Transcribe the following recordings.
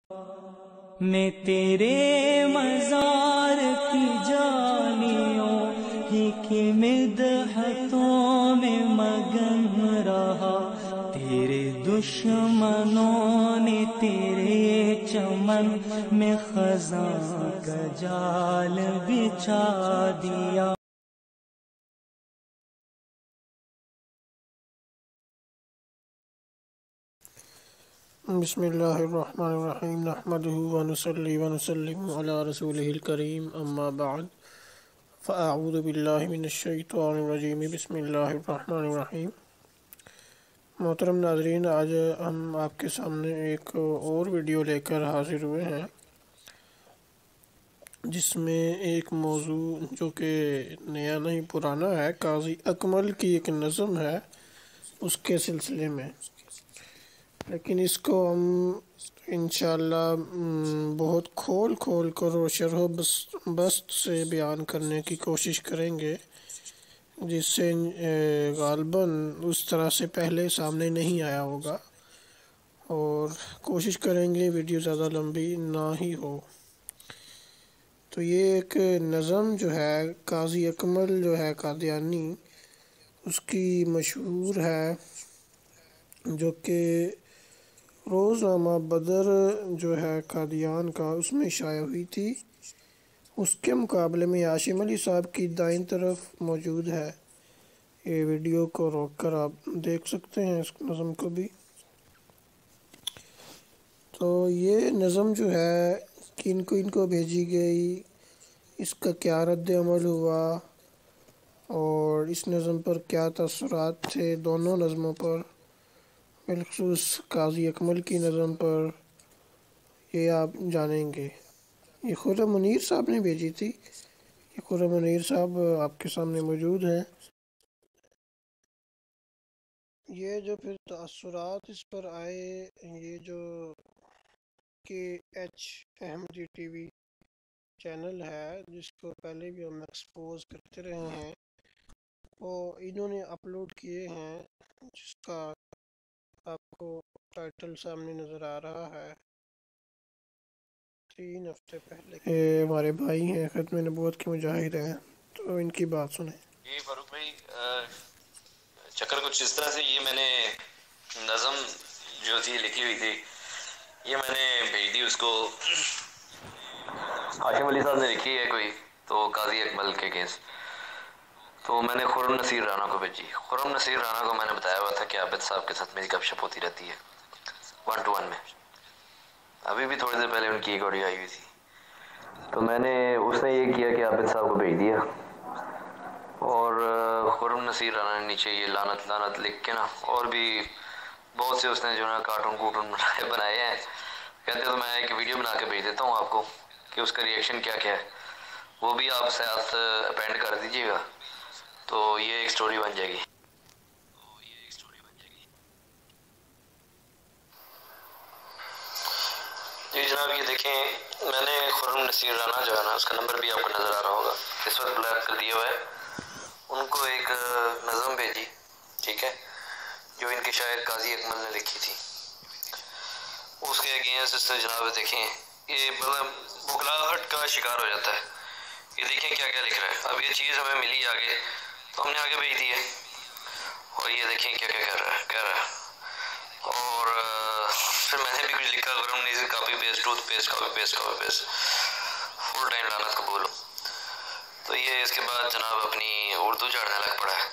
میں تیرے مزار کی جانیوں ہی کی مدحتوں میں مگن رہا، تیرے دشمنوں نے تیرے چمن میں خزاں کا جال بچھا دیا۔ بسم اللہ الرحمن الرحیم، نحمدہ ونصلی ونسلم علی رسولہ الکریم، اما بعد فاعوذ باللہ من الشیطان الرجیم، بسم اللہ الرحمن الرحیم۔ محترم ناظرین، آج ہم آپ کے سامنے ایک اور ویڈیو لے کر حاضر ہوئے ہیں، جس میں ایک موضوع جو کہ نیا نہیں پرانا ہے، قاضی اکمل کی ایک نظم ہے اس کے سلسلے میں، لیکن اس کو ہم انشاءاللہ بہت کھول کر اور شرح و بسط سے بیان کرنے کی کوشش کریں گے، جس سے غالباً اس طرح سے پہلے سامنے نہیں آیا ہوگا، اور کوشش کریں گے ویڈیو زیادہ لمبی نہ ہی ہو۔ تو یہ ایک نظم جو ہے قاضی اکمل جو ہے قادیانی، اس کی مشہور ہے، جو کہ روزنامہ بدر جو ہے قادیان کا، اس میں شائع ہوئی تھی۔ اس کے مقابلے میں ہاشم علی صاحب کی دائیں طرف موجود ہے۔ یہ ویڈیو کو روک کر آپ دیکھ سکتے ہیں اس نظم کو بھی۔ تو یہ نظم جو ہے ان کو بھیجی گئی، اس کا کیا رد عمل ہوا، اور اس نظم پر کیا تاثرات تھے، دونوں نظموں پر، بالخصوص قاضی اکمل کی نظم پر، یہ آپ جانیں گے۔ یہ خرم منیر صاحب نے بھیجی تھی۔ یہ خرم منیر صاحب آپ کے سامنے موجود ہیں۔ یہ جو پھر تاثرات اس پر آئے، یہ جو کے ایچ احمدی ٹی وی چینل ہے، جس کو پہلے بھی ہم ایکسپوز کرتے رہے ہیں، وہ انہوں نے اپلوڈ کیے ہیں، جس کا آپ کو ٹائٹل سامنے نظر آ رہا ہے۔ 3 ہفتے پہلے یہ ہمارے بھائی ہیں، ختم نبوت کے مجاہد ہیں، تو ان کی بات سنیں۔ یہ فاروق بھائی، چکر کچھ اس طرح سے، یہ میں نے نظم جو تھی لکھی ہوئی تھی، یہ میں نے بھیج دی اس کو، ہاشم علی صاحب نے لکھی ہے کوئی، تو قاضی اکمل کے کیس، تو میں نے خرم نصیر رانا کو بھیجی۔ خرم نصیر رانا کو میں نے بتایا ہوا تھا کہ عابد صاحب کے ساتھ میری گپ شپ ہوتی رہتی ہے 1 to 1 میں، ابھی بھی تھوڑی دیر پہلے ان کی ایک آڈیو آئی ہوئی تھی، تو میں نے اس نے یہ کیا کہ عابد صاحب کو بھیج دیا، اور خرم نصیر رانا نے نیچے یہ لعنت لعنت لکھ کے نا، اور بھی بہت سے اس نے جو نا کارٹون بنائے ہیں، کہتے تو میں ایک ویڈیو بنا کے بھیج دیتا ہوں آپ کو کہ اس کا ریئیکشن کیا کیا ہے، وہ بھی آپ ساتھ اپینڈ کر دیجیے گا، تو یہ ایک سٹوری بن جائے گی۔ جی جناب، یہ دیکھیں، میں نے خرم نصیر رانا جو ہے نا، اس کا نمبر بھی آپ کو نظر آ رہا ہوگا، اس وقت بلیک کر دیا ہوا ہے، ان کو ایک نظم بھیجی، ٹھیک ہے، جو ان کے شاعر قاضی اکمل نے لکھی تھی، اس کے اگینسٹ اس نے جناب دیکھیں، یہ مطلب بغلاہٹ کا شکار ہو جاتا ہے، یہ دیکھیں کیا کیا لکھ رہا ہے۔ اب یہ چیز ہمیں ملی آگے، تو ہم نے آگے بھیج دی ہے، اور یہ دیکھیں کیا کیا کہہ رہا ہے، اور پھر میں نے بھی کچھ لکھا، Khurram Naseer copy paste, toothpaste, copy paste, copy paste, full time لعنت قبول ہو۔ تو یہ اس کے بعد جناب اپنی اردو چڑھنے لگ پڑا ہے،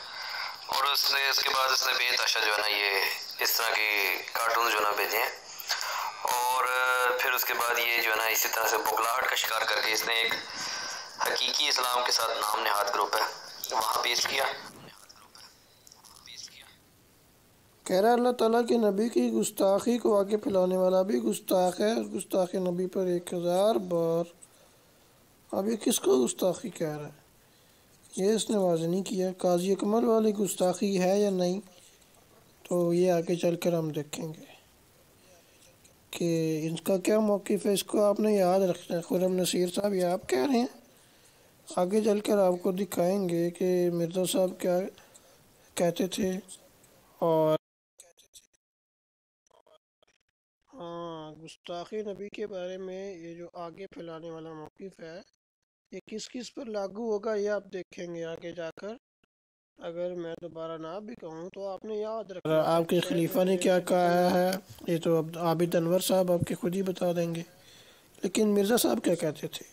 اور اس کے بعد اس نے بے تحاشا جو ہے نا یہ اس طرح کی کارٹون جو ہے نا بھیجے ہیں، اور پھر اس کے بعد یہ جو ہے نا اسی طرح سے بغلاہٹ کا شکار کر کے اس نے ایک حقیقی اسلام کے ساتھ نام نہاد گروپ ہے وہاں پیش کیا۔ کہہ رہا اللہ تعالیٰ کے نبی کی گستاخی کو آگے پھیلانے والا بھی گستاخ ہے، گستاخ نبی پر 1000 بار۔ اب یہ کس کو گستاخی کہہ رہا ہے، یہ اس نے واضح نہیں کیا۔ قاضی اکمل والی گستاخی ہے یا نہیں، تو یہ آگے چل کر ہم دیکھیں گے کہ ان کا کیا موقف ہے، اس کو آپ نے یاد رکھنا ہے۔ خرم نصیر صاحب، یہ آپ کہہ رہے ہیں، آگے چل کر آپ کو دکھائیں گے کہ مرزا صاحب کیا کہتے تھے، اور ہاں گستاخی نبی کے بارے میں یہ جو آگے پھیلانے والا موقف ہے، یہ کس کس پر لاگو ہوگا یہ آپ دیکھیں گے آگے جا کر۔ اگر میں دوبارہ نہ بھی کہوں تو آپ نے یاد رکھنا ہے آپ کے شاید خلیفہ میرے نے ذہن کیا سے نکل کہا جائے۔ ہے یہ تو اب عابد انور صاحب آپ کے خود ہی بتا دیں گے، لیکن مرزا صاحب کیا کہتے تھے؟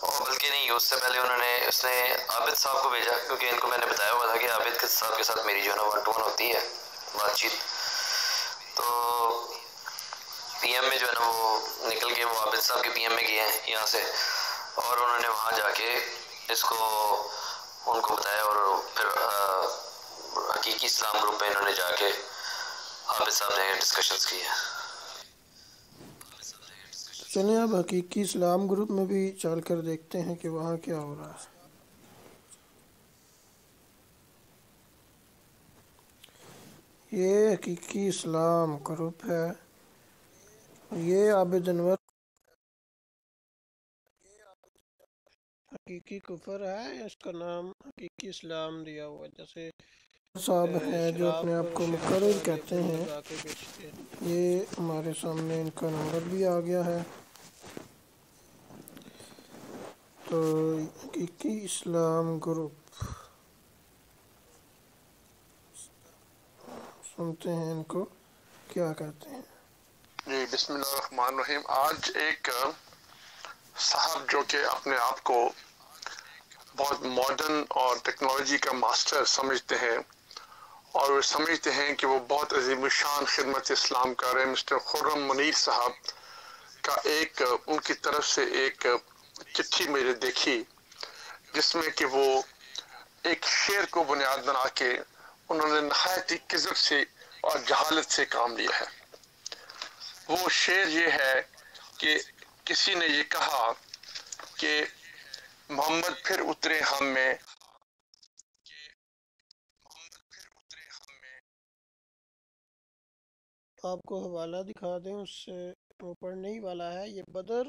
اور بلکہ نہیں، اس سے پہلے اس نے عابد صاحب کو بھیجا، کیونکہ ان کو میں نے بتایا ہوا تھا کہ عابد صاحب کے ساتھ میری جو ہے نا 1-to-1 ہوتی ہے بات چیت، تو پی ایم میں جو ہے نا وہ نکل کے وہ عابد صاحب کے پی ایم میں گئے ہیں یہاں سے، اور انہوں نے وہاں جا کے اس کو ان کو بتایا، اور پھر حقیقی اسلام گروپ میں انہوں نے جا کے عابد صاحب نے ڈسکشنز کی ہے۔ چلیں اب حقیقی اسلام گروپ میں بھی چل کر دیکھتے ہیں کہ وہاں کیا ہو رہا ہے۔ یہ حقیقی اسلام گروپ ہے، یہ عابد انور حقیقی کفر ہے یا اس کا نام حقیقی اسلام دیا ہوا ہے، جیسے صاحب ہیں جو شراب اپنے آپ پر کو شہد مقرر کا کہتے لیبل ہیں۔ لگا کے بیچتے ہیں۔ یہ ہمارے سامنے ان کا نمبر بھی آ گیا ہے، تو حقیقی اسلام گروپ سنتے ہیں ان کو کیا کہتے ہیں۔ جی بسم اللہ الرحمن الرحیم۔ آج ایک صاحب جو کہ اپنے آپ کو بہت ماڈرن اور ٹیکنالوجی کا ماسٹر سمجھتے ہیں، اور وہ سمجھتے ہیں کہ وہ بہت عظیم الشان خدمت اسلام کر رہے ہیں، مسٹر خرم منیر صاحب کا ان کی طرف سے ایک چٹھی میرے دیکھی، جس میں کہ وہ ایک شعر کو بنیاد بنا کے انہوں نے نہایت ہی کذب سے اور جہالت سے کام لیا ہے۔ وہ شعر یہ ہے کہ کسی نے یہ کہا کہ محمد پھر اترے ہم میں، آپ کو حوالہ دکھا دیں، اس سے وہ پڑھنے ہی والا ہے۔ یہ بدر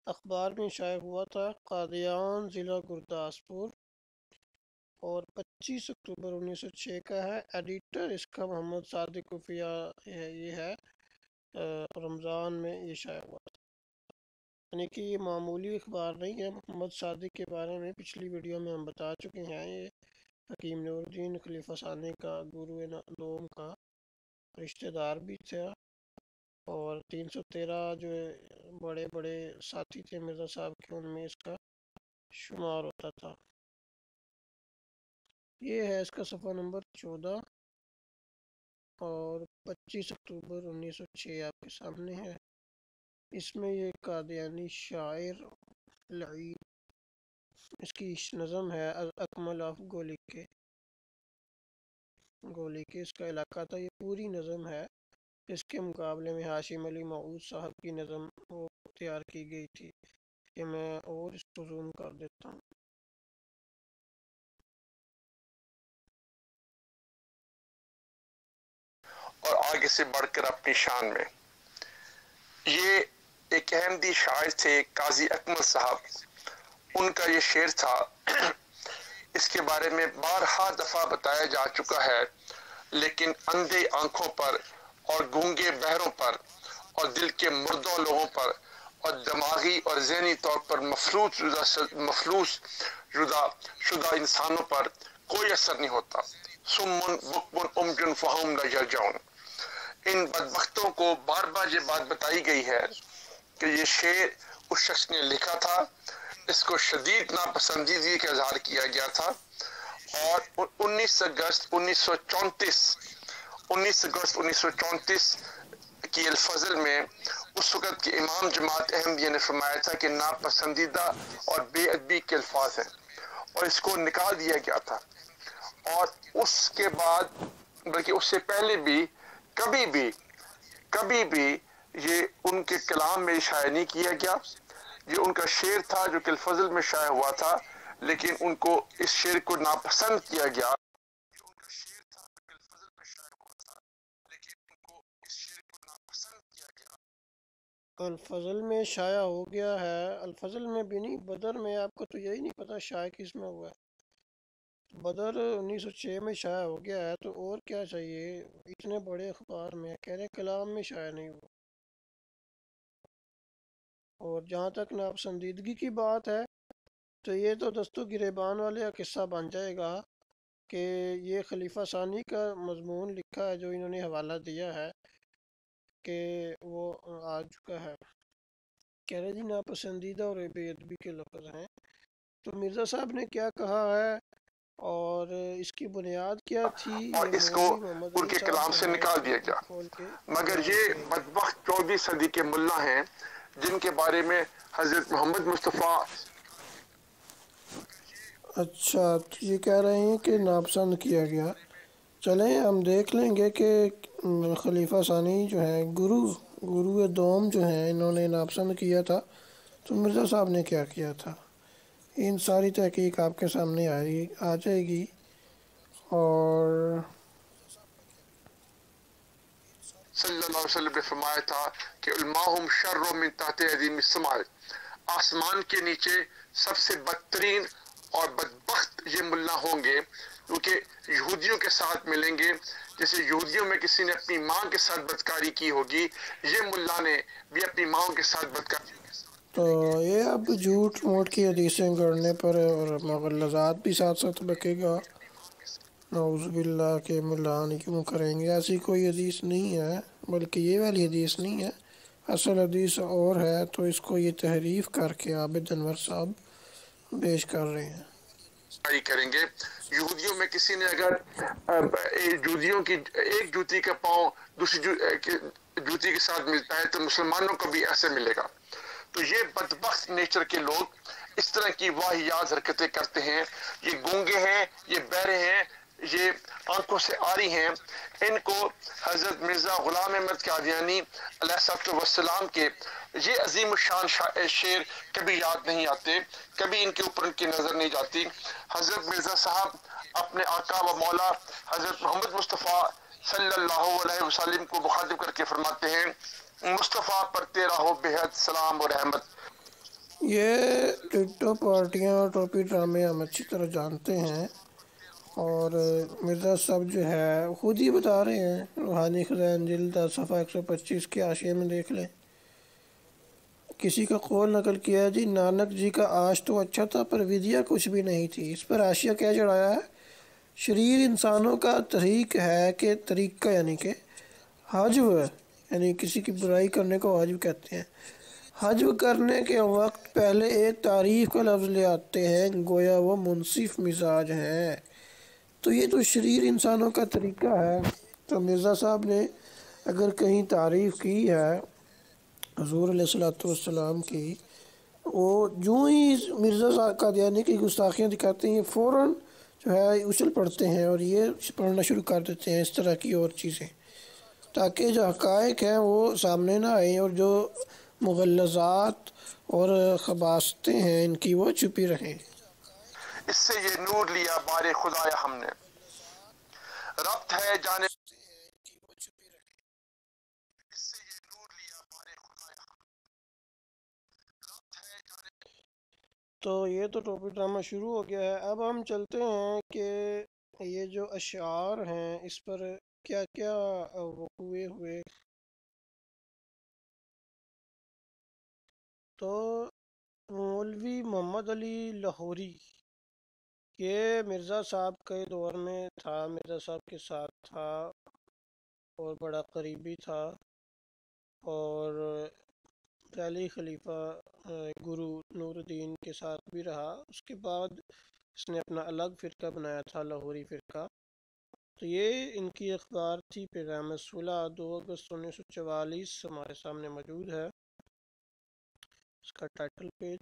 اخبار میں شائع ہوا تھا، قادیان ضلع گرداسپور، اور 25 اکتوبر 1906 کا ہے۔ ایڈیٹر اس کا محمد صادق کفیہ ہے، یہ ہے رمضان میں یہ شائع ہوا تھا، یعنی کہ یہ معمولی اخبار نہیں ہے۔ محمد صادق کے بارے میں پچھلی ویڈیو میں ہم بتا چکے ہیں، یہ حکیم نور الدین خلیفہ ثانی کا گرو دوم کا رشتہ دار بھی تھا، اور 313 جو بڑے بڑے ساتھی تھے مرزا صاحب کے، ان میں اس کا شمار ہوتا تھا۔ یہ ہے اس کا صفحہ نمبر 14 اور 25 اکتوبر 1906 آپ کے سامنے ہے۔ اس میں یہ قادیانی شاعر لعید، اس کی نظم ہے اکمل آف گولی کے اس کا علاقہ تھا، یہ پوری نظم ہے۔ اس کے مقابلے میں ہاشم علی معود صاحب کی نظم وہ تیار کی گئی تھی، کہ میں اور اس کو زوم کر دیتا ہوں۔ اور آگے سے بڑھ کر اپنی شان میں، یہ ایک احمدی شاعر تھے قاضی اکمل صاحب، ان کا یہ شعر تھا۔ اس کے بارے میں بارہا دفعہ بتایا جا چکا ہے، لیکن اندھے آنکھوں پر اور گونگے بہروں پر اور دل کے مردوں لوگوں پر اور دماغی اور ذہنی طور پر مفلوس شدہ انسانوں پر کوئی اثر نہیں ہوتا۔ سمن بکمن عمجن فہم لا یرجعون۔ ان بدبختوں کو بار بار یہ بات بتائی گئی ہے کہ یہ شعر اس شخص نے لکھا تھا، اس کو شدید ناپسندیدگی کا اظہار کیا گیا تھا، اور 19 اگست 1934 کی الفضل میں اس وقت کے امام جماعت احمدیہ نے فرمایا تھا کہ ناپسندیدہ اور بے ادبی کے الفاظ ہیں، اور اس کو نکال دیا گیا تھا۔ اور اس کے بعد بلکہ اس سے پہلے بھی کبھی بھی یہ ان کے کلام میں شائع نہیں کیا گیا۔ یہ ان کا شعر تھا جو کہ الفضل میں شائع ہوا تھا، لیکن ان کو اس شعر کو ناپسند کیا گیا۔ الفضل میں شائع ہو گیا ہے، الفضل میں بھی نہیں، بدر میں۔ آپ کو تو یہی نہیں پتا شائع کس میں ہوا ہے۔ بدر 1906 میں شائع ہو گیا ہے، تو اور کیا چاہیے؟ اتنے بڑے اخبار میں کہہ رہے کلام میں شائع نہیں ہوا۔ اور جہاں تک ناپسندیدگی کی بات ہے، تو یہ تو دست و گریبان والے کا قصہ بن جائے گا کہ یہ خلیفہ ثانی کا مضمون لکھا ہے جو انہوں نے حوالہ دیا ہے کہ وہ آ چکا ہے۔ کہہ رہے جی ناپسندیدہ اور بے ادبی کے لفظ ہیں، تو مرزا صاحب نے کیا کہا ہے اور اس کی بنیاد کیا تھی، اور یہ اس کو مولوی محمد ان علی کے صاحب کلام جو سے ہیں نکال دیا بالکل گیا، کھول کے مگر بیان یہ کریں گے۔ بدبخت 14ویں صدی کے ملا ہیں جن کے بارے میں حضرت محمد مصطفیٰ اچھا، تو یہ کہہ رہے ہیں کہ ناپسند کیا گیا۔ چلیں ہم دیکھ لیں گے کہ خلیفہ ثانی جو ہیں گرو دوم جو ہیں انہوں نے ناپسند کیا تھا، تو مرزا صاحب نے کیا کیا تھا۔ ان ساری تحقیق آپ کے سامنے آ جائے گی۔ اور صلی اللہ علیہ وسلم نے فرمایا تھا کہ علماءہم شر من تحت عظیم السماء، آسمان کے نیچے سب سے بدترین اور بدبخت یہ ملا ہوں گے، کیونکہ یہودیوں کے ساتھ ملیں گے۔ جیسے یہودیوں میں کسی نے اپنی ماں کے ساتھ بدکاری کی ہوگی، یہ ملا نے بھی اپنی ماں کے ساتھ بدکاری۔ تو یہ اب جھوٹ موٹ کی حدیثیں گڑنے پر اور مغلظات بھی ساتھ ساتھ بکے گا۔ نعوذ باللہ کے ملان کیوں کریں گے؟ ایسی کوئی حدیث نہیں ہے، بلکہ یہ والی حدیث نہیں ہے، اصل حدیث اور ہے، تو اس کو یہ تحریف کر کے عابد انور صاحب پیش کر رہے ہیں۔ کریں گے۔ یہودیوں میں کسی نے اگر یہودیوں کی ایک جوتی کا پاؤں دوسری جوتی کے ساتھ ملتا ہے تو مسلمانوں کو بھی ایسے ملے گا۔ تو یہ بدبخت نیچر کے لوگ اس طرح کی واہیات حرکتیں کرتے ہیں، یہ گونگے ہیں، یہ بہرے ہیں، یہ آنکھوں سے آری ہیں۔ ان کو حضرت مرزا غلام احمد قادیانی علیہ الصلوۃ والسلام کے یہ عظیم الشان شعر کبھی یاد نہیں آتے، کبھی ان کے اوپر ان کی نظر نہیں جاتی۔ حضرت مرزا صاحب اپنے آقا و مولا حضرت محمد مصطفیٰ صلی اللہ علیہ وسلم کو مخاطب کر کے فرماتے ہیں، مصطفیٰ پر تیرا ہو بے حد سلام و رحمت۔ یہ ٹکٹو پارٹیاں اور ٹوپی ڈرامے ہم اچھی طرح جانتے ہیں، اور مرزا صاحب جو ہے خود ہی بتا رہے ہیں، روحانی خزائن جلد صفحہ 125 کے حاشیے میں دیکھ لیں۔ کسی کا قول نقل کیا ہے جی نانک جی کا آج تو اچھا تھا پر ودیا کچھ بھی نہیں تھی۔ اس پر حاشیہ کیا چڑھایا ہے؟ شریر انسانوں کا طریق ہے کہ طریقہ یعنی کہ حجو ہے، یعنی کسی کی برائی کرنے کو حجو کہتے ہیں۔ حجو کرنے کے وقت پہلے ایک تعریف کا لفظ لے آتے ہیں، گویا وہ منصف مزاج ہیں۔ تو یہ تو شریر انسانوں کا طریقہ ہے۔ تو مرزا صاحب نے اگر کہیں تعریف کی ہے حضور علیہ الصلوۃ والسلام کی، وہ جو ہی مرزا صاحب قادیانی کی گستاخیاں دکھاتے ہیں، یہ فوراً جو ہے اچھل پڑتے ہیں اور یہ پڑھنا شروع کر دیتے ہیں اس طرح کی اور چیزیں، تاکہ جو حقائق ہیں وہ سامنے نہ آئیں اور جو مغلظات اور خباثتیں ہیں ان کی وہ چھپی رہیں۔ اس سے یہ نور لیا بار خدایا ہم نے، ربط ہے جانے تو یہ تو ٹوپی ڈرامہ شروع ہو گیا ہے۔ اب ہم چلتے ہیں کہ یہ جو اشعار ہیں اس پر کیا کیا وقوع ہوئے۔ تو مولوی محمد علی لاہوری، یہ مرزا صاحب کے دور میں تھا، مرزا صاحب کے ساتھ تھا اور بڑا قریبی تھا، اور پہلی خلیفہ گرو نور الدین کے ساتھ بھی رہا۔ اس کے بعد اس نے اپنا الگ فرقہ بنایا تھا، لاہوری فرقہ۔ تو یہ ان کی اخبار تھی پیغام صلح، 2 اگست 1944 ہمارے سامنے موجود ہے اس کا ٹائٹل پیج۔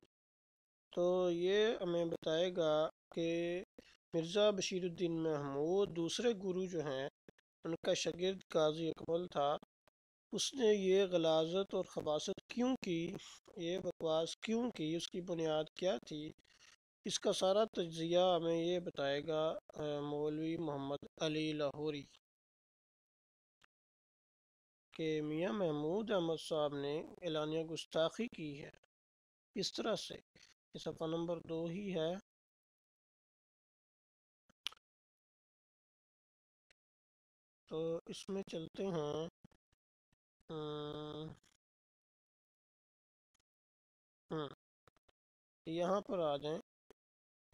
تو یہ ہمیں بتائے گا کہ مرزا بشیر الدین محمود دوسرے گرو جو ہیں ان کا شاگرد قاضی اکمل تھا، اس نے یہ غلاظت اور خباثت کیوں کی، یہ بکواس کیوں کی، اس کی بنیاد کیا تھی، اس کا سارا تجزیہ ہمیں یہ بتائے گا مولوی محمد علی لاہوری، کہ میاں محمود احمد صاحب نے اعلانیہ گستاخی کی ہے اس طرح سے۔ یہ صفحہ نمبر 2 ہی ہے، تو اس میں چلتے ہیں، یہاں پر آ جائیں۔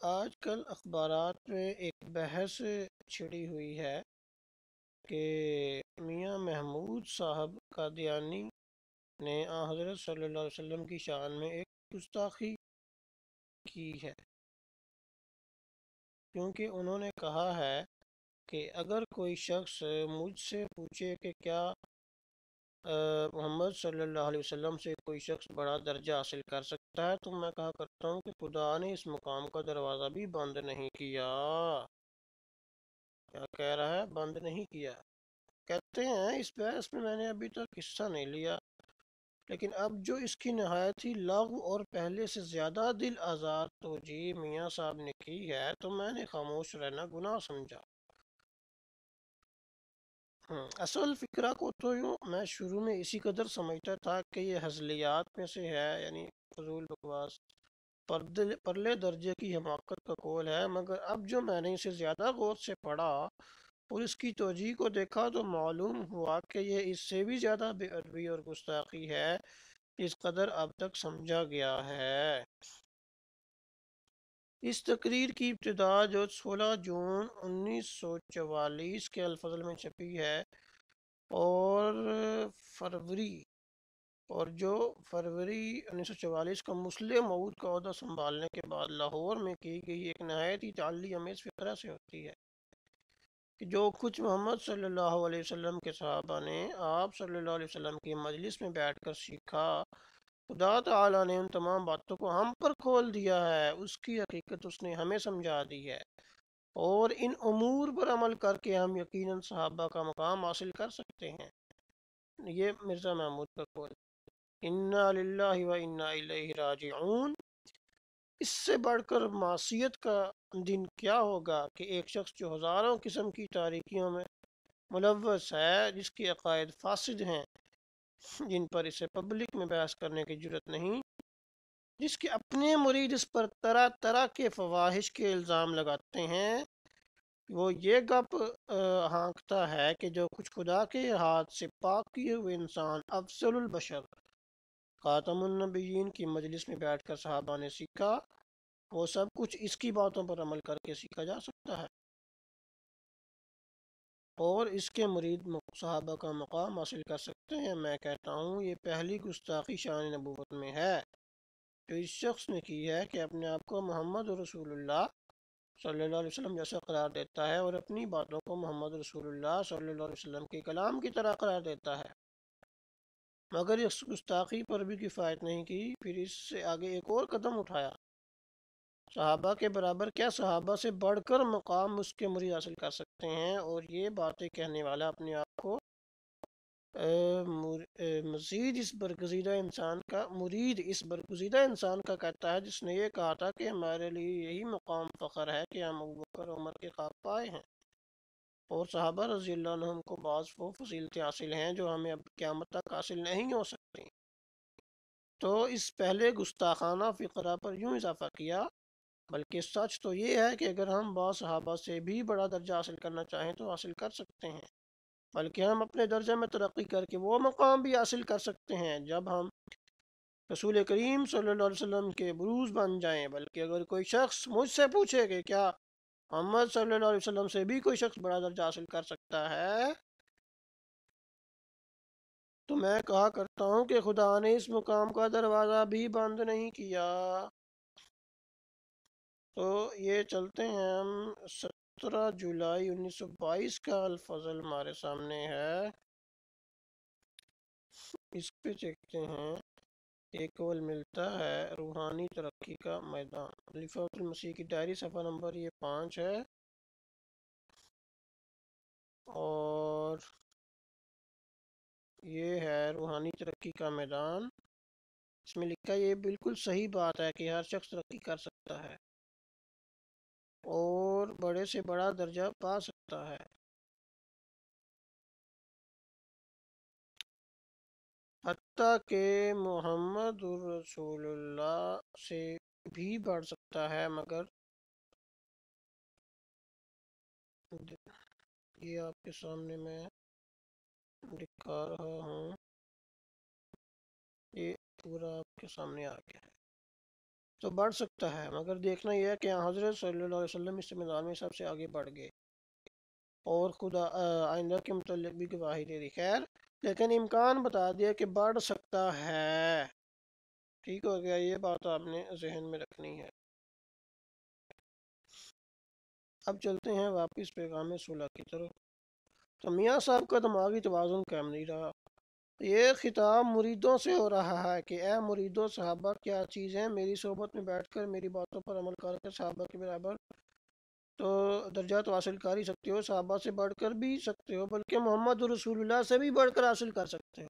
آج کل اخبارات میں ایک بحث چھڑی ہوئی ہے کہ میاں محمود صاحب قادیانی نے حضرت صلی اللہ علیہ وسلم کی شان میں ایک گستاخی کی ہے، کیونکہ انہوں نے کہا ہے کہ اگر کوئی شخص مجھ سے پوچھے کہ کیا محمد صلی اللہ علیہ وسلم سے کوئی شخص بڑا درجہ حاصل کر سکتا ہے، تو میں کہا کرتا ہوں کہ خدا نے اس مقام کا دروازہ بھی بند نہیں کیا۔ کیا کہہ رہا ہے؟ بند نہیں کیا۔ کہتے ہیں اس بحث میں میں نے ابھی تک حصہ نہیں لیا، لیکن اب جو اس کی نہایت ہی لغو اور پہلے سے زیادہ دل آزار توجیہ میاں صاحب نے کی ہے، تو میں نے خاموش رہنا گناہ سمجھا۔ اصل فکرہ کو تو یوں میں شروع میں اسی قدر سمجھتا تھا کہ یہ ہزلیات میں سے ہے، یعنی فضول بکواس، پرلے درجے کی حماقت کا قول ہے، مگر اب جو میں نے اسے زیادہ غور سے پڑھا اور اس کی توجیہ کو دیکھا تو معلوم ہوا کہ یہ اس سے بھی زیادہ بے ادبی اور گستاخی ہے اس قدر اب تک سمجھا گیا ہے۔ اس تقریر کی ابتدا جو 16 جون 1944 کے الفضل میں چھپی ہے اور فروری 1944 کا مسلم موعود کا عہدہ سنبھالنے کے بعد لاہور میں کی گئی ایک نہایت ہی تعلیمی امیز فقرہ سے ہوتی ہے کہ جو کچھ محمد صلی اللہ علیہ وسلم کے صحابہ نے آپ صلی اللہ علیہ وسلم کی مجلس میں بیٹھ کر سیکھا، خدا تعالیٰ نے ان تمام باتوں کو ہم پر کھول دیا ہے، اس کی حقیقت اس نے ہمیں سمجھا دی ہے، اور ان امور پر عمل کر کے ہم یقیناً صحابہ کا مقام حاصل کر سکتے ہیں۔ یہ مرزا محمود کا قول، انا للہ و انا الیہ راجعون۔ اس سے بڑھ کر معصیت کا دن کیا ہوگا کہ ایک شخص جو ہزاروں قسم کی تاریکیوں میں ملوث ہے، جس کے عقائد فاسد ہیں، جن پر اسے پبلک میں بحث کرنے کی جرت نہیں، جس کے اپنے مرید اس پر طرح طرح کے فواحش کے الزام لگاتے ہیں، وہ یہ گپ ہانکتا ہے کہ جو کچھ خدا کے ہاتھ سے پاک کیے ہوئے انسان افضل البشر خاتم النبیین کی مجلس میں بیٹھ کر صحابہ نے سیکھا، وہ سب کچھ اس کی باتوں پر عمل کر کے سیکھا جا سکتا ہے، اور اس کے مرید صحابہ کا مقام حاصل کر سکتے ہیں۔ میں کہتا ہوں یہ پہلی گستاخی شان نبوت میں ہے جو اس شخص نے کی ہے کہ اپنے آپ کو محمد رسول اللہ صلی اللہ علیہ وسلم جیسا قرار دیتا ہے اور اپنی باتوں کو محمد رسول اللہ صلی اللہ علیہ وسلم کے کلام کی طرح قرار دیتا ہے، مگر اس گستاخی پر بھی کفایت نہیں کی، پھر اس سے آگے ایک اور قدم اٹھایا۔ صحابہ کے برابر کیا صحابہ سے بڑھ کر مقام اس کے مرید حاصل کر سکتے ہیں، اور یہ باتیں کہنے والا اپنے آپ کو مرید اس برگزیدہ انسان کا کہتا ہے جس نے یہ کہا تھا کہ ہمارے لیے یہی مقام فخر ہے کہ ہم ابوبکر عمر کے خاک پائے ہیں، اور صحابہ رضی اللہ عنہم کو بعض وہ فضیلتیں حاصل ہیں جو ہمیں اب قیامت تک حاصل نہیں ہو سکتی۔ تو اس پہلے گستاخانہ فقرہ پر یوں اضافہ کیا، بلکہ سچ تو یہ ہے کہ اگر ہم بعض صحابہ سے بھی بڑا درجہ حاصل کرنا چاہیں تو حاصل کر سکتے ہیں، بلکہ ہم اپنے درجے میں ترقی کر کے وہ مقام بھی حاصل کر سکتے ہیں جب ہم رسول کریم صلی اللہ علیہ وسلم کے بروز بن جائیں۔ بلکہ اگر کوئی شخص مجھ سے پوچھے کہ کیا محمد صلی اللہ علیہ وسلم سے بھی کوئی شخص بڑا درجہ حاصل کر سکتا ہے، تو میں کہا کرتا ہوں کہ خدا نے اس مقام کا دروازہ بھی بند نہیں کیا۔ تو یہ چلتے ہیں ہم 17 جولائی 1922 کا الفضل ہمارے سامنے ہے، اس پہ دیکھتے ہیں۔ ایک قول ملتا ہے روحانی ترقی کا میدان، خلیفہ المسیح کی ڈائری، صفحہ نمبر یہ 5 ہے، اور یہ ہے روحانی ترقی کا میدان۔ اس میں لکھا ہے یہ بالکل صحیح بات ہے کہ ہر شخص ترقی کر سکتا ہے اور بڑے سے بڑا درجہ پا سکتا ہے، حتیٰ کہ محمد الرسول اللہ سے بھی بڑھ سکتا ہے، مگر یہ آپ کے سامنے میں دکھا رہا ہوں، یہ پورا آپ کے سامنے آ گیا ہے۔ تو بڑھ سکتا ہے، مگر دیکھنا یہ ہے کہ حضرت صلی اللہ علیہ وسلم اس میدان میں سب سے آگے بڑھ گئے اور خدا آئندہ کے متعلق بھی گواہی دے دی۔ خیر، لیکن امکان بتا دیا کہ بڑھ سکتا ہے۔ ٹھیک ہو گیا، یہ بات آپ نے ذہن میں رکھنی ہے۔ اب چلتے ہیں واپس پیغام صلح کی طرف۔ تو میاں صاحب کا دماغی توازن قائم نہیں رہا۔ یہ خطاب مریدوں سے ہو رہا ہے کہ اے مریدوں، صحابہ کیا چیز ہیں، میری صحبت میں بیٹھ کر میری باتوں پر عمل کر کے صحابہ کے برابر تو درجات حاصل کر ہی سکتے ہو، صحابہ سے بڑھ کر بھی سکتے ہو، بلکہ محمد رسول اللہ سے بھی بڑھ کر حاصل کر سکتے ہو۔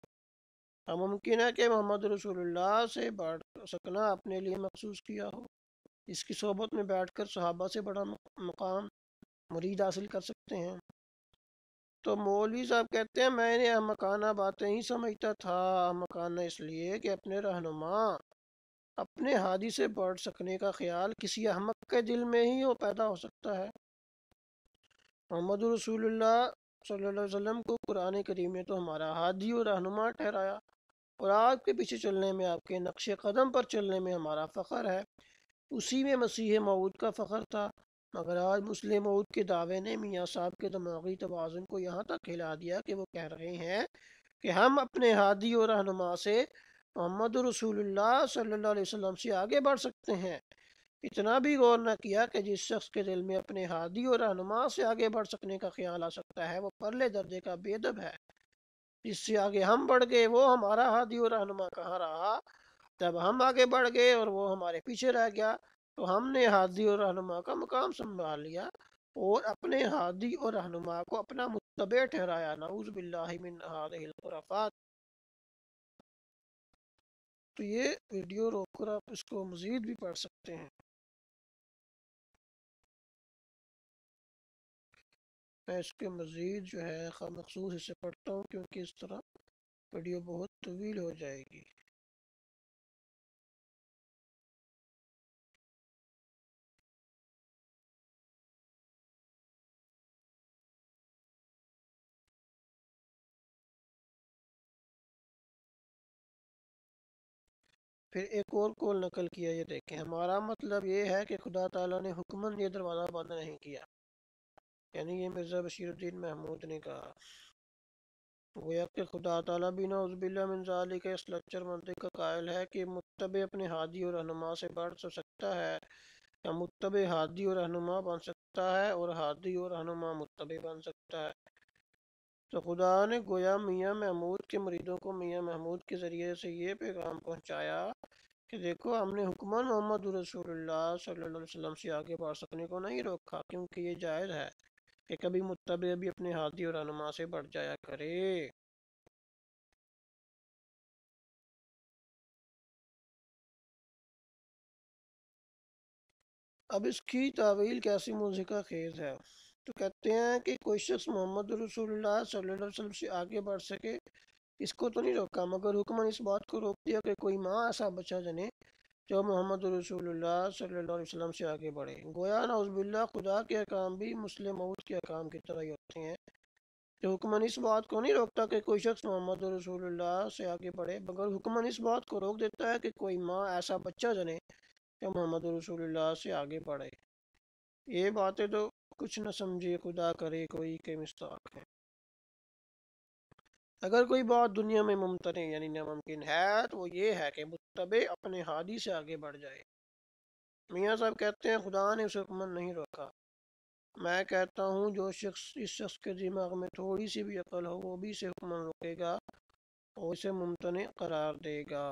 ہاں، ممکن ہے کہ محمد رسول اللہ سے بڑھ سکنا اپنے لیے مخصوص کیا ہو، اس کی صحبت میں بیٹھ کر صحابہ سے بڑا مقام مرید حاصل کر سکتے ہیں۔ تو مولوی صاحب کہتے ہیں میں نے احمقانہ باتیں ہی سمجھتا تھا، احمقانہ اس لیے کہ اپنے رہنما، اپنے ہادی سے بڑھ سکنے کا خیال کسی احمق کے دل میں ہی پیدا ہو سکتا ہے۔ محمد رسول اللہ صلی اللہ علیہ وسلم کو قرآن کریم نے تو ہمارا ہادی اور رہنما ٹھہرایا، اور آپ کے پیچھے چلنے میں، آپ کے نقش قدم پر چلنے میں ہمارا فخر ہے۔ اسی میں مسیح موعود کا فخر تھا، مگر آج مسلم موعود کے دعوے نے میاں صاحب کے دماغی توازن کو یہاں تک ہلا دیا کہ وہ کہہ رہے ہیں کہ ہم اپنے ہادی اور رہنما سے، محمد رسول اللہ صلی اللہ علیہ وسلم سے آگے بڑھ سکتے ہیں۔ اتنا بھی غور نہ کیا کہ جس شخص کے دل میں اپنے ہادی اور رہنما سے آگے بڑھ سکنے کا خیال آ سکتا ہے وہ پرلے درجے کا بے ادب ہے۔ جس سے آگے ہم بڑھ گئے وہ ہمارا ہادی اور رہنما کہاں رہا؟ جب ہم آگے بڑھ گئے اور وہ ہمارے پیچھے رہ گیا تو ہم نے ہادی اور رہنما کا مقام سنبھال لیا اور اپنے ہادی اور رہنما کو اپنا متبع ٹھہرایا۔ نعوذ باللہ من ہذہ الخرافات۔ تو یہ ویڈیو روک کر آپ اس کو مزید بھی پڑھ سکتے ہیں۔ میں اس کے مزید جو ہے مخصوص حصے پڑھتا ہوں کیونکہ اس طرح ویڈیو بہت طویل ہو جائے گی۔ پھر ایک اور قول نقل کیا، یہ دیکھیں، ہمارا مطلب یہ ہے کہ خدا تعالیٰ نے حکماً یہ دروازہ بند نہیں کیا، یعنی یہ مرزا بشیر الدین محمود نے کہا۔ گویا کہ خدا تعالیٰ بھی نعوذ باللہ من ذالک اس لچر منطق کا قائل ہے کہ متبع اپنے ہادی اور رہنما سے بڑھ تو سکتا ہے، یا متبع ہادی اور رہنما بن سکتا ہے اور ہادی اور رہنما متبع بن سکتا ہے۔ تو خدا نے گویا میاں محمود کے مریدوں کو میاں محمود کے ذریعے سے یہ پیغام پہنچایا کہ دیکھو، ہم نے حکماً محمد رسول اللہ صلی اللہ علیہ وسلم سے آگے بڑھ سکنے کو نہیں روکا، کیونکہ یہ جائز ہے کہ کبھی متبع بھی اپنے ہادی اور رہنما سے بڑھ جایا کرے۔ اب اس کی تعویل کیسی مضحکہ خیز ہے۔ تو کہتے ہیں کہ کوئی شخص محمد رسول اللہ صلی اللہ علیہ وسلم سے آگے بڑھ سکے اس کو تو نہیں روکا، مگر حکماً اس بات کو روک دیا کہ کوئی ماں ایسا بچہ جنے جو محمد رسول اللہ صلی اللہ علیہ وسلم سے آگے بڑھے۔ گویا نعوذ باللہ خدا کے احکام بھی مسلم موعود کے احکام کی طرح ہی ہوتے ہیں، جو حکماً اس بات کو نہیں روکتا کہ کوئی شخص محمد رسول اللہ سے آگے بڑھے، مگر حکماً اس بات کو روک دیتا ہے کہ کوئی ماں ایسا بچہ جنے جو محمد رسول اللہ سے آگے بڑھے۔ یہ باتیں تو کچھ نہ سمجھے خدا کرے کوئی کے مستاق ہے۔ اگر کوئی بات دنیا میں ممتنع یعنی ناممکن ہے تو وہ یہ ہے کہ متبع اپنے ہادی سے آگے بڑھ جائے۔ میاں صاحب کہتے ہیں خدا نے اسے حکماً نہیں روکا۔ میں کہتا ہوں جو شخص اس شخص کے دماغ میں تھوڑی سی بھی عقل ہو وہ بھی اسے حکماً روکے گا اور اسے ممتنع قرار دے گا۔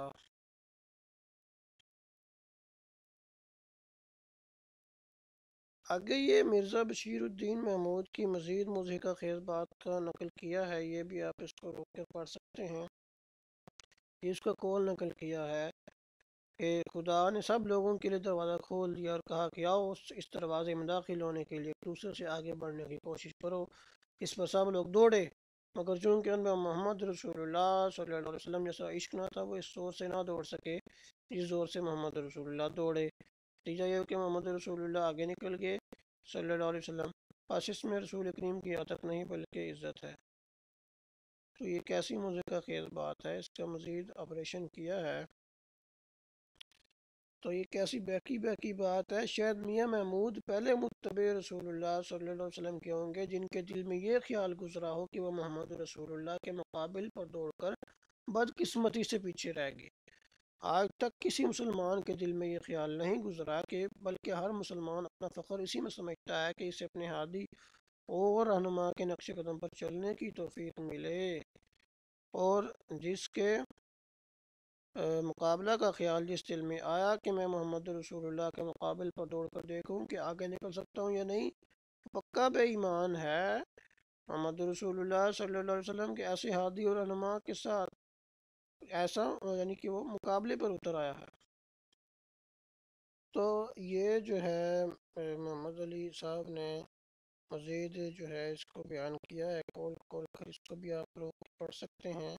آگے یہ مرزا بشیر الدین محمود کی مزید مضحکہ خیز بات کا نقل کیا ہے، یہ بھی آپ اس کو روک کر پڑھ سکتے ہیں۔ یہ اس کا قول نقل کیا ہے کہ خدا نے سب لوگوں کے لیے دروازہ کھول دیا اور کہا کہ آؤ اس دروازے میں داخل ہونے کے لیے ایک دوسرے سے آگے بڑھنے کی کوشش کرو۔ اس پر سب لوگ دوڑے، مگر چونکہ ان میں محمد رسول اللہ صلی اللہ علیہ وسلم جیسا عشق نہ تھا وہ اس زور سے نہ دوڑ سکے جس زور سے محمد رسول اللہ دوڑے۔ نتیجہ یہ کہ محمد رسول اللہ آگے نکل گئے صلی اللہ علیہ وسلم، بس اس میں رسول کریم کی عادت نہیں بلکہ عزت ہے۔ تو یہ کیسی مضحکہ خیز بات ہے، اس کا مزید آپریشن کیا ہے تو یہ کیسی بہکی بات ہے۔ شاید میاں محمود پہلے متبع رسول اللہ صلی اللہ علیہ وسلم کے ہوں گے جن کے دل میں یہ خیال گزرا ہو کہ وہ محمد رسول اللہ کے مقابل پر دوڑ کر بدقسمتی سے پیچھے رہ گئے۔ آج تک کسی مسلمان کے دل میں یہ خیال نہیں گزرا کہ بلکہ ہر مسلمان اپنا فخر اسی میں سمجھتا ہے کہ اسے اپنے ہادی اور رہنما کے نقش قدم پر چلنے کی توفیق ملے، اور جس کے مقابلہ کا خیال جس دل میں آیا کہ میں محمد رسول اللہ کے مقابل پر دوڑ کر دیکھوں کہ آگے نکل سکتا ہوں یا نہیں، پکا بے ایمان ہے محمد رسول اللہ صلی اللہ علیہ وسلم کے ایسے ہادی اور رہنما کے ساتھ، ایسا یعنی کہ وہ مقابلے پر اتر آیا ہے۔ تو یہ جو ہے محمد علی صاحب نے مزید جو ہے اس کو بیان کیا ہے کول کر، اس کو بھی آپ لوگ پڑھ سکتے ہیں۔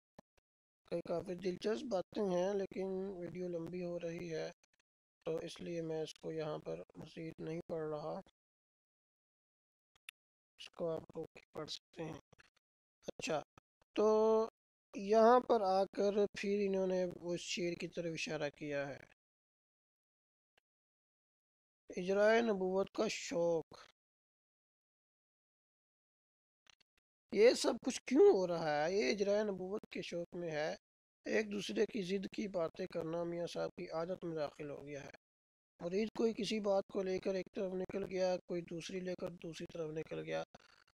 کئی کافی دلچسپ باتیں ہیں لیکن ویڈیو لمبی ہو رہی ہے تو اس لیے میں اس کو یہاں پر مزید نہیں پڑھ رہا، اس کو آپ لوگ پڑھ سکتے ہیں۔ اچھا، تو یہاں پر آ کر پھر انہوں نے اس شعر کی طرف اشارہ کیا ہے، اجرائے نبوت کا شوق۔ یہ سب کچھ کیوں ہو رہا ہے؟ یہ اجرائے نبوت کے شوق میں ہے، ایک دوسرے کی ضد کی باتیں کرنا میاں صاحب کی عادت میں داخل ہو گیا ہے۔ مرید کوئی کسی بات کو لے کر ایک طرف نکل گیا، کوئی دوسری لے کر دوسری طرف نکل گیا۔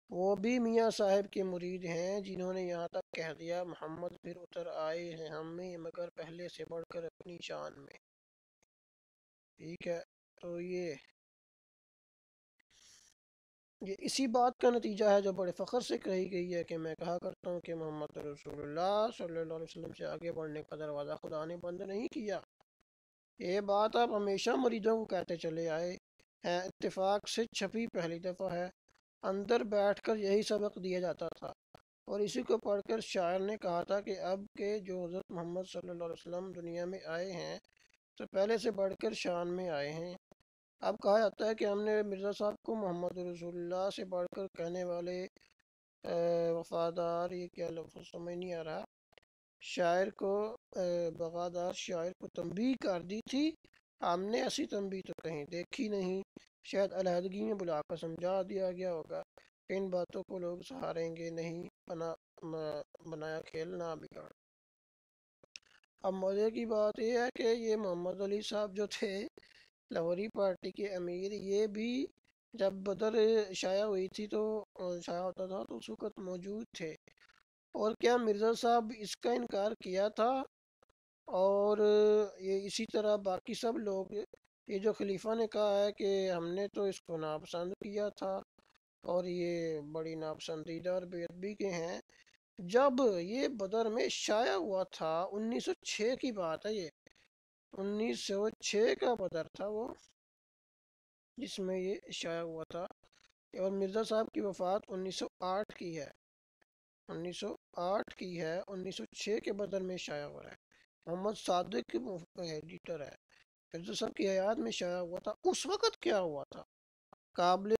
وہ بھی میاں صاحب کے مرید ہیں جنہوں نے یہاں تک کہہ دیا محمد پھر اتر آئے ہیں ہم میں مگر پہلے سے بڑھ کر اپنی شان میں۔ ٹھیک ہے، تو یہ اسی بات کا نتیجہ ہے جو بڑے فخر سے کہی گئی ہے کہ میں کہا کرتا ہوں کہ محمد رسول اللہ صلی اللہ علیہ وسلم سے آگے بڑھنے کا دروازہ خدا نے بند نہیں کیا۔ یہ بات آپ ہمیشہ مریدوں کو کہتے چلے آئے ہیں، اتفاق سے چھپی پہلی دفعہ ہے۔ اندر بیٹھ کر یہی سبق دیا جاتا تھا اور اسی کو پڑھ کر شاعر نے کہا تھا کہ اب کے جو حضرت محمد صلی اللہ علیہ وسلم دنیا میں آئے ہیں تو پہلے سے بڑھ کر شان میں آئے ہیں۔ اب کہا جاتا ہے کہ ہم نے مرزا صاحب کو محمد رسول اللہ سے بڑھ کر کہنے والے وفادار، یہ کیا لفظ سمجھ نہیں آ رہا، شاعر کو وفادار شاعر کو تنبیہ کر دی تھی، ہم نے ایسی تنبیہ تو کہیں دیکھی نہیں، شاید علیحدگی میں بلا کر سمجھا دیا گیا ہوگا کہ ان باتوں کو لوگ سہاریں گے نہیں، بنایا کھیل نہ بگاڑ۔ اب مزے کی بات یہ ہے کہ یہ محمد علی صاحب جو تھے لاہوری پارٹی کے امیر، یہ بھی جب بدر شائع ہوئی تھی تو شائع ہوتا تھا تو اس وقت موجود تھے، اور کیا مرزا صاحب اس کا انکار کیا تھا، اور یہ اسی طرح باقی سب لوگ، یہ جو خلیفہ نے کہا ہے کہ ہم نے تو اس کو ناپسند کیا تھا اور یہ بڑی ناپسندیدہ اور بے ادبی کے ہیں۔ جب یہ بدر میں شائع ہوا تھا 1906 کی بات ہے، یہ 1906 کا بدر تھا وہ جس میں یہ شائع ہوا تھا، اور مرزا صاحب کی وفات 1908 کی ہے، 1908 کی ہے، 1906 کے بدر میں شائع ہوا ہے۔ محمد صادق ایڈیٹر ہے، مرزا صاحب کی حیات میں شائع ہوا تھا۔ اس وقت کیا ہوا تھا قابل